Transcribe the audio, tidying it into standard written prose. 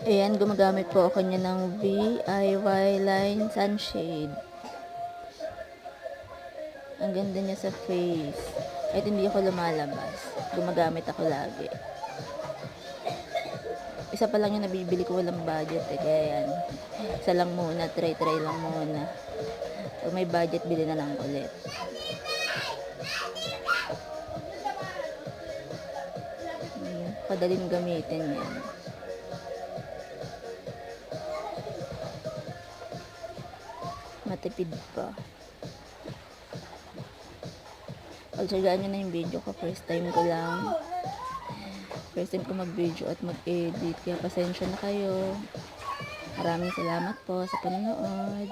Ayan, gumagamit po ako niya ng VIY Line Sunshade. Ang ganda niya sa face. Kahit hindi ako lumalabas, gumagamit ako lagi. Isa pa lang yung nabibili ko, walang budget eh. Kaya yan, isa lang muna, try lang muna. Pag may budget, bili na lang ulit. Padaling gamitin yan. Matipid pa. Pagsagaan nyo na yung video ko, first time ko mag-video at mag-edit, kaya pasensya na kayo. Maraming salamat po sa panonood.